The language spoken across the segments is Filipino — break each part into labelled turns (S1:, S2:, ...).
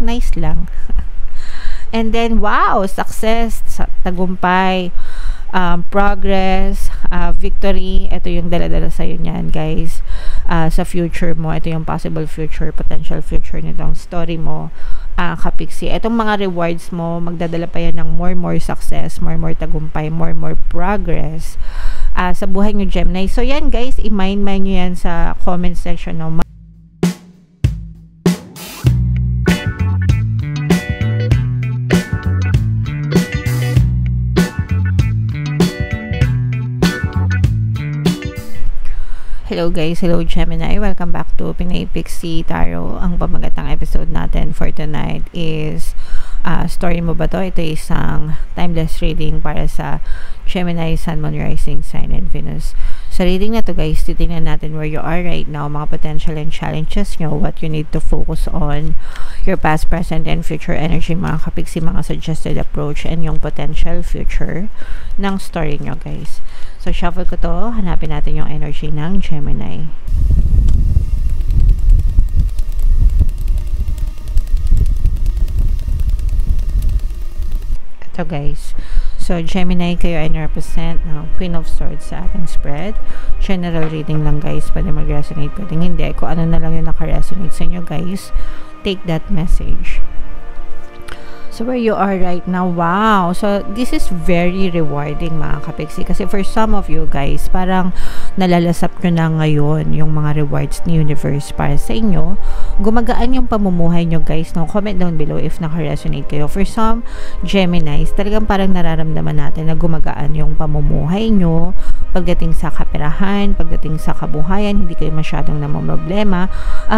S1: nice lang. And then, wow, success, tagumpay, progress, victory. Ito yung dala-dala sa'yo niyan, guys. Sa future mo, ito yung possible future, potential future nitong story mo, kapiksi. Itong mga rewards mo, magdadala pa yan ng more success, more tagumpay, more progress sa buhay nyo, Gemini. So, yan, guys, i-mind nyo yan sa comment section, no? Hello guys, hello Gemini, welcome back to Pinay Pixie Tarot. Ang pamagatang episode natin for tonight is story mo ba to? Ito isang timeless reading para sa Gemini, Sun, Moon, Rising Sign, and Venus. Sa reading na to guys, titingnan natin where you are right now, mga potential and challenges nyo, what you need to focus on, your past, present, and future energy, mga kapiksi, mga suggested approach, and yung potential future ng story nyo guys. So, shuffle ko to. Hanapin natin yung energy ng Gemini. Ito guys. So, Gemini, kayo ay represent ng Queen of Swords sa ating spread. General reading lang guys. Pwede mag-resonate, pwede hindi. Kung ano na lang yung naka-resonate sa inyo guys, take that message. So, where you are right now, wow! So, this is very rewarding mga kapiksi. Kasi for some of you guys, parang nalalasap nyo na ngayon yung mga rewards ni universe para sa inyo. Gumagaan yung pamumuhay nyo guys. No? Comment down below if naka-resonate kayo. For some Geminis, talagang parang nararamdaman natin na gumagaan yung pamumuhay nyo. Pagdating sa kaperahan, pagdating sa kabuhayan, hindi kayo masyadong namamroblema.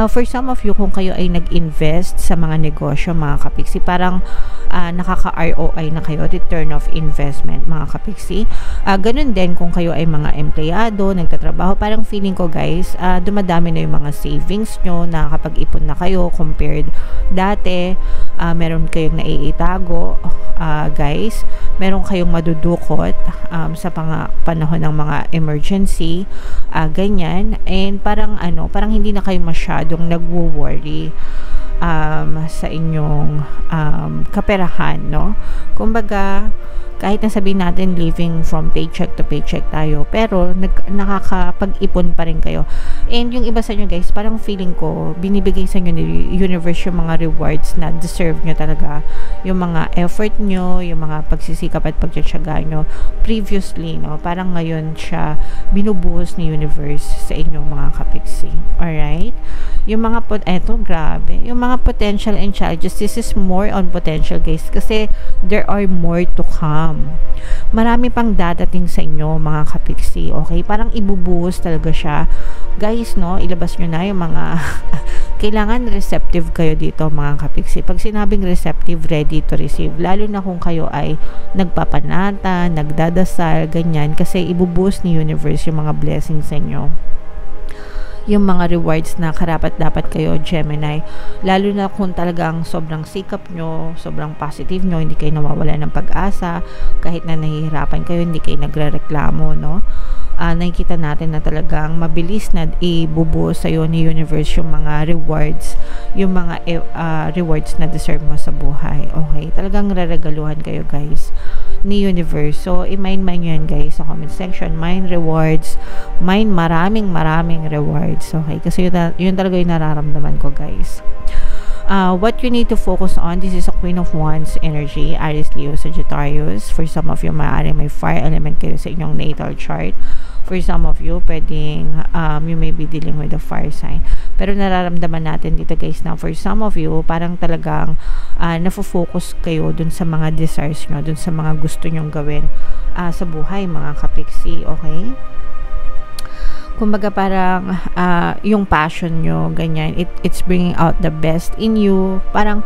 S1: For some of you, kung kayo ay nag-invest sa mga negosyo, mga kapiksi, parang nakaka-ROI na kayo, return of investment, mga kapiksi. Ganun din kung kayo ay mga empleyado, nagtatrabaho, parang feeling ko guys, dumadami na yung mga savings nyo, nakakapag-ipon na kayo compared dati. Meron kayong naiitago guys, meron kayong madudukot sa panahon ng mga emergency, ganyan, and parang parang hindi na kayo masyadong nagwo-worry sa inyong kaperahan, no? Kumbaga, kahit na sabihin natin living from paycheck to paycheck tayo, pero nakakapag-ipon pa rin kayo. And yung iba sa inyo guys, parang feeling ko, binibigay sa inyo ni universe yung mga rewards na deserve nyo talaga. Yung mga effort nyo, yung mga pagsisikap at pagtsatsaga nyo previously, no? Parang ngayon siya binubuhos ni universe sa inyong mga kapiksi. Alright? Yung mga grabe. Yung mga potential and challenges, this is more on potential guys, kasi there are more to come. Marami pang dadating sa inyo mga kapiksi, okay? Parang ibubuhos talaga siya. Guys, no, ilabas nyo na yung mga kailangan receptive kayo dito mga kapiksi. Pag sinabing receptive, ready to receive. Lalo na kung kayo ay nagpapanata, nagdadasal, ganyan. Kasi ibubuhos ni universe yung mga blessings sa inyo. Yung mga rewards na karapat-dapat kayo, Gemini. Lalo na kung talagang sobrang sikap nyo, sobrang positive nyo, hindi kayo nawawala ng pag-asa, kahit na nahihirapan kayo, hindi kayo nagre-reklamo, no? Nakikita natin na talagang mabilis na ibubuo sa'yo ni universe yung mga rewards, yung mga rewards na deserve mo sa buhay. Okay? Talagang reregaluhan kayo guys ni universe. So, i-mind nyo yan guys sa comment section. Mind rewards. Mind maraming rewards. Okay? Kasi yun talaga yung nararamdaman ko guys. What you need to focus on, this is a Queen of Wands energy, Aries, Leo, Sagittarius. For some of you, maaari may fire element kayo sa inyong natal chart. For some of you, pwedeng you may be dealing with a fire sign. Pero nararamdaman natin dito guys na for some of you, parang talagang nafo-focus kayo dun sa mga desires nyo, dun sa mga gusto nyong gawin sa buhay, mga kapiksi, okay? Kumbaga parang yung passion nyo, ganyan, it's bringing out the best in you. Parang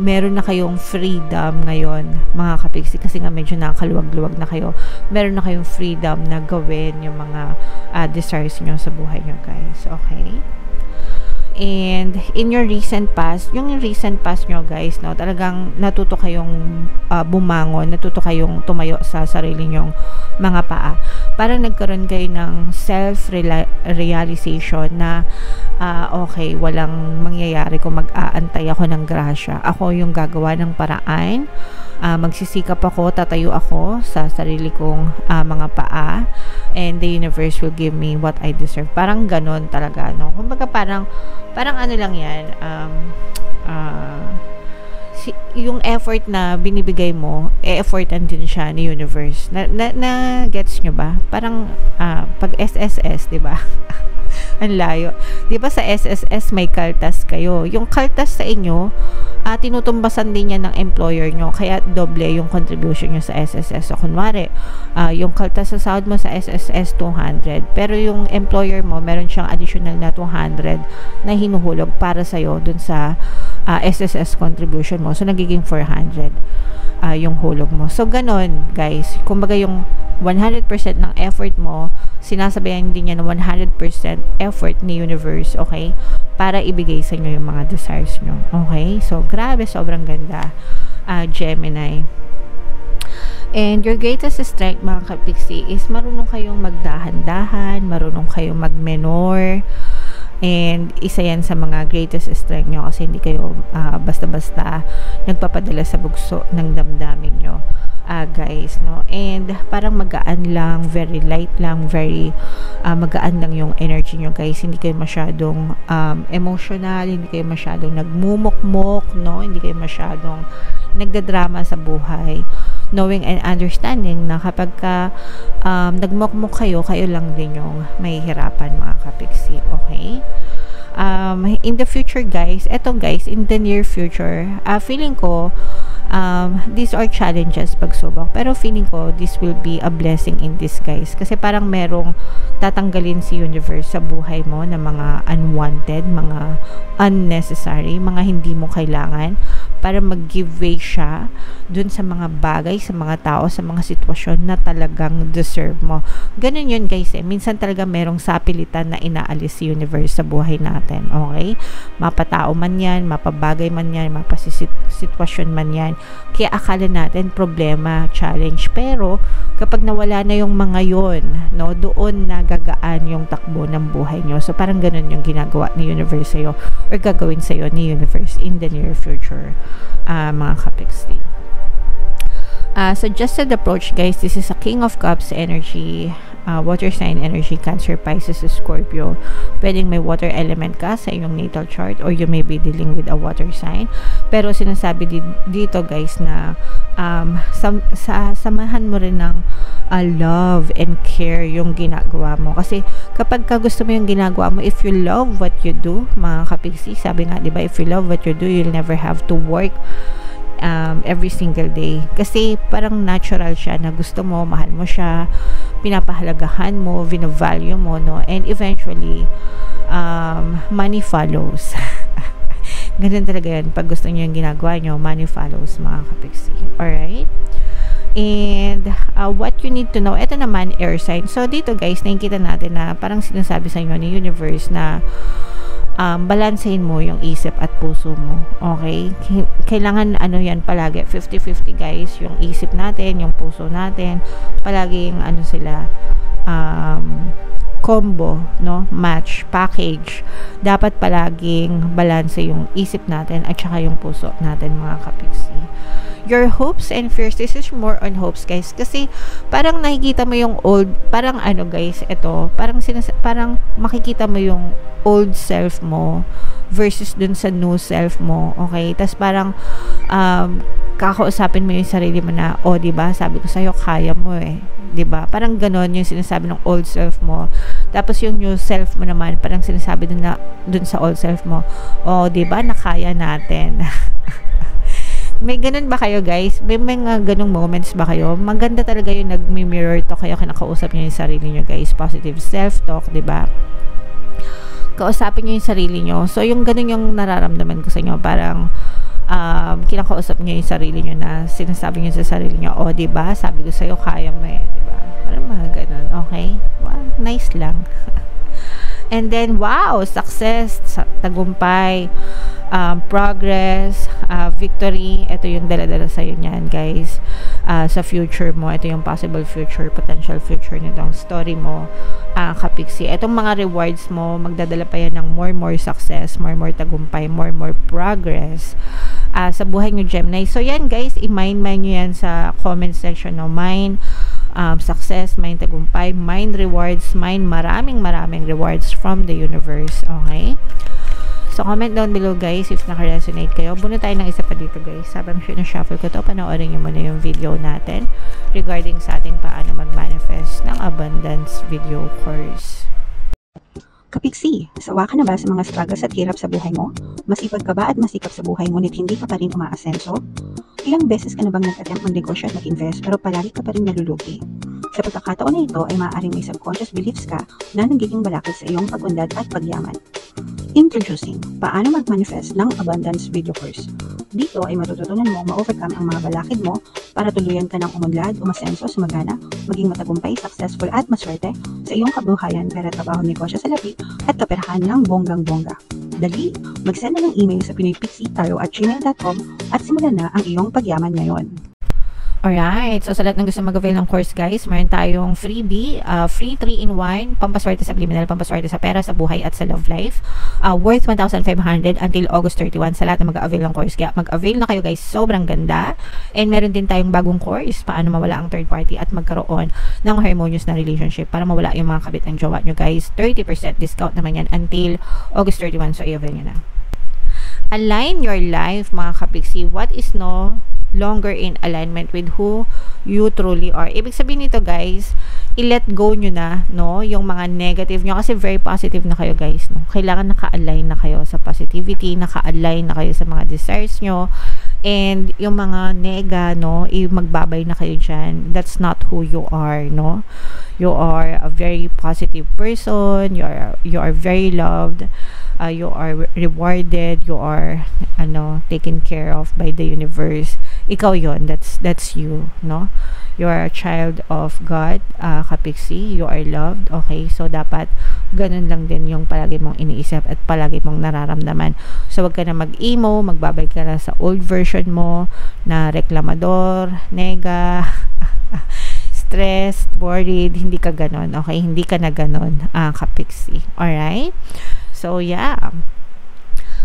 S1: meron na kayong freedom ngayon, mga kapiksi, kasi nga medyo nakakaluwag-luwag na kayo. Meron na kayong freedom na gawin yung mga desires nyo sa buhay nyo guys, okay? And in your recent past, yung recent past nyo guys, no, talagang natuto kayong bumangon, natuto kayong tumayo sa sarili nyong mga paa. Parang nagkaroon kayo ng self-realization na okay, walang mangyayari kung mag-aantay ako ng grasya. Ako yung gagawa ng paraan. Magsisikap ako, tatayo ako sa sarili kong mga paa, and the universe will give me what I deserve. Parang ganon talaga, no? Kumbaga parang ano lang yan, yung effort na binibigay mo, effortan din siya ni universe. Na gets nyo ba? Parang pag SSS, di ba? Ang layo. Di ba sa SSS may kaltas kayo? Yung kaltas sa inyo, tinutumbasan din niya ng employer nyo, kaya doble yung contribution nyo sa SSS. So, kunwari, yung kaltas sa sahod mo sa SSS 200, pero yung employer mo, meron siyang additional na 200 na hinuhulog para sa'yo dun sa SSS contribution mo. So, nagiging 400 yung hulog mo. So, ganon, guys. Kumbaga, yung 100% ng effort mo, sinasabayan din niya ng 100% effort ni universe, okay? Para ibigay sa inyo yung mga desires nyo. Okay? So, grabe, sobrang ganda, Gemini. And your greatest strength, mga kapiksi, is marunong kayong magdahan-dahan, marunong kayong mag-menor, and isa yan sa mga greatest strength nyo kasi hindi kayo basta-basta nagpapadala sa bugso ng damdamin nyo. Guys, no? And parang magaan lang, very light lang, very magaan lang yung energy nyo, guys. Hindi kayo masyadong emotional, hindi kayo masyadong nagmumukmok, no? Hindi kayo masyadong nagdadrama sa buhay. Knowing and understanding na kapag nagmukmok kayo, kayo lang din yung mahihirapan, mga kapiksi. Okay? In the future, guys, in the near future, feeling ko, these are challenges pagsubok, pero feeling ko this will be a blessing in disguise kasi parang merong tatanggalin si universe sa buhay mo na mga unwanted, mga unnecessary, mga hindi mo kailangan, para mag-give way siya dun sa mga bagay, sa mga tao, sa mga sitwasyon na talagang deserve mo. Ganun yun, guys, minsan talaga merong sapilitan na inaalis si universe sa buhay natin, okay? Mapatao man yan, mapabagay man yan, mapasitwasyon man yan. Kaya akala natin problema, challenge, pero kapag nawala na yung mga yon, no, doon nagagaan yung takbo ng buhay nyo. So parang ganun yung ginagawa ni universe sa'yo, or gagawin sa'yo ni universe in the near future, mga kapiksi. Suggested approach, guys, this is a King of Cups energy, water sign energy, Cancer, Pisces, Scorpio. Pwedeng may water element ka sa iyong natal chart, or you may be dealing with a water sign. Pero sinasabi dito, guys, na samahan mo rin ng love and care yung ginagawa mo. Kasi kapag gusto mo yung ginagawa mo, if you love what you do, mga kapiksi, sabi nga, diba, if you love what you do, you'll never have to work every single day. Kasi parang natural siya na gusto mo, mahal mo siya, pinapahalagahan mo, vinavalue mo, no? And eventually, money follows. Ganun talaga yan. Pag gusto nyo yung ginagawa nyo, money follows, mga kapiksi. Alright? And what you need to know, ito naman, air sign. So, dito, guys, nakikita natin na parang sinasabi sa inyo ni universe na balansehin mo yung isip at puso mo. Okay? Kailangan yan palagi, 50-50, guys, yung isip natin, yung puso natin, palaging sila combo, no? Match, package. Dapat palaging balanse yung isip natin at saka yung puso natin, mga kapiksi. Your hopes and fears, this is more on hopes, guys, kasi parang nakikita mo yung old, parang guys, ito, parang makikita mo yung old self mo versus dun sa new self mo, okay? Tas parang kakausapin mo yung sarili mo na, diba, sabi ko sa'yo, kaya mo diba? Parang ganon yung sinasabi ng old self mo. Tapos yung new self mo naman, parang sinasabi dun sa old self mo, diba, nakaya natin. May ganun ba kayo, guys? May mga ganung moments ba kayo? Maganda talaga yung nag-mirror to kayo, kinakausap nyo yung sarili nyo, guys. Positive self-talk, diba? Kausapin nyo yung sarili nyo. So, yung ganun yung nararamdaman ko sa inyo. Parang, kinakausap nyo yung sarili nyo na sinasabi nyo sa sarili nyo, diba? Sabi ko sa'yo, kaya mo diba? Parang mga ganun, okay? Wow, nice lang. And then, wow, success, tagumpay, progress, victory. Ito yung dala-dala sa'yo niyan, guys. sa future mo. Ito yung possible future, potential future nitong story mo, kapiksi. Itong mga rewards mo, magdadala pa yan ng more success, more tagumpay, more progress sa buhay nyo, Gemini. So yan guys, i-mind nyo yan sa comment section, no? Mind success, mind tagumpay, mind rewards, mind maraming rewards from the universe. Okay? So, comment down below guys if naka-resonate kayo. Muna tayo ng isa pa dito guys. Habang shuffle ko to, panoorin nyo muna yung video natin regarding sa ating paano mag-manifest ng abundance video course.
S2: Kapiksi, sawa ka na ba sa mga struggles at hirap sa buhay mo? Masipag ka ba at masikap sa buhay ngunit hindi ka pa rin umaasenso? Ilang beses ka na bang nag-attempt mag-negosyo at mag-invest pero palagi ka pa rin nalulugi? Sa pagkakataon na ito ay maaaring may subconscious beliefs ka na nagiging balakid sa iyong pag-unlad at pagyaman. Introducing, paano mag-manifest ng abundance video course. Dito ay matututunan mo ma-overcome ang mga balakid mo para tuluyan ka ng umunlad, umasenso, sumagana, maging matagumpay, successful at maswerte sa iyong kabuhayan, pera, trabaho, negosyo sa labi at kaperahan ng bonggang-bongga. Dali, mag-send na ng email sa pinoypixie@gmail.com at simulan na ang iyong pagyaman ngayon.
S1: Alright, so sa lahat ng gusto mag-avail ng course guys, meron tayong freebie, free 3-in-1, pampaswerte sa subliminal, pampaswerte sa pera, sa buhay at sa love life, worth 1,500 until August 31 sa lahat ng mag-avail ng course. Kaya mag-avail na kayo guys, sobrang ganda. And meron din tayong bagong course, paano mawala ang third party at magkaroon ng harmonious na relationship para mawala yung mga kabit ng jowa nyo guys. 30% discount naman yan until August 31, so i-avail nyo na. Align your life mga kapiksi. What is no longer in alignment with who you truly are? Ibig sabihin nito guys, i-let go nyo na, no, yung mga negative nyo, kasi very positive na kayo guys, no? Kailangan naka-align na kayo sa positivity, naka-align na kayo sa mga desires nyo, and yung mga nega, no, magbabay na kayo dyan. That's not who you are, no? You are a very positive person, you are very loved, you are rewarded, you are taken care of by the universe. Ikaw yon, that's you, no? You are a child of God, kapiksi, you are loved. Okay, so dapat ganun lang din yung palagi mong iniisip at palagi mong nararamdaman. So wag ka na mag-emo, magbabay ka na sa old version mo na reklamador, nega, stressed, worried. Hindi ka ganon, okay? Hindi ka na ganon, kapiksi. Alright? So yeah,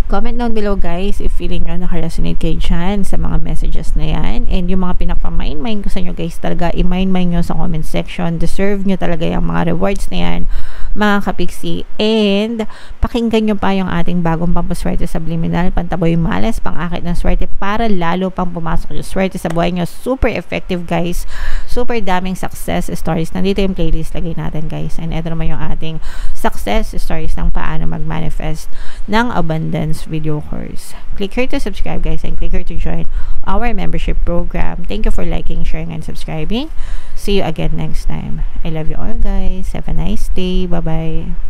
S1: comment down below guys if feeling nyo naka-resonate kayo dyan sa mga messages na yan. And yung mga pinapamain-main ko sa inyo guys, talaga i-main-main nyo sa comment section. Deserve nyo talaga yung mga rewards na yan mga kapiksi. And pakinggan nyo pa yung ating bagong pampaswerte subliminal, pantaboy malas, pang-akit ng swerte para lalo pang pumasok yung swerte sa buhay nyo. Super effective guys, super daming success stories. Nandito yung playlist, lagay natin guys. And ito naman yung ating success stories ng paano mag-manifest ng abundance video course. Click here to subscribe guys, and click here to join our membership program. Thank you for liking, sharing, and subscribing. See you again next time. I love you all guys. Have a nice day. Bye-bye.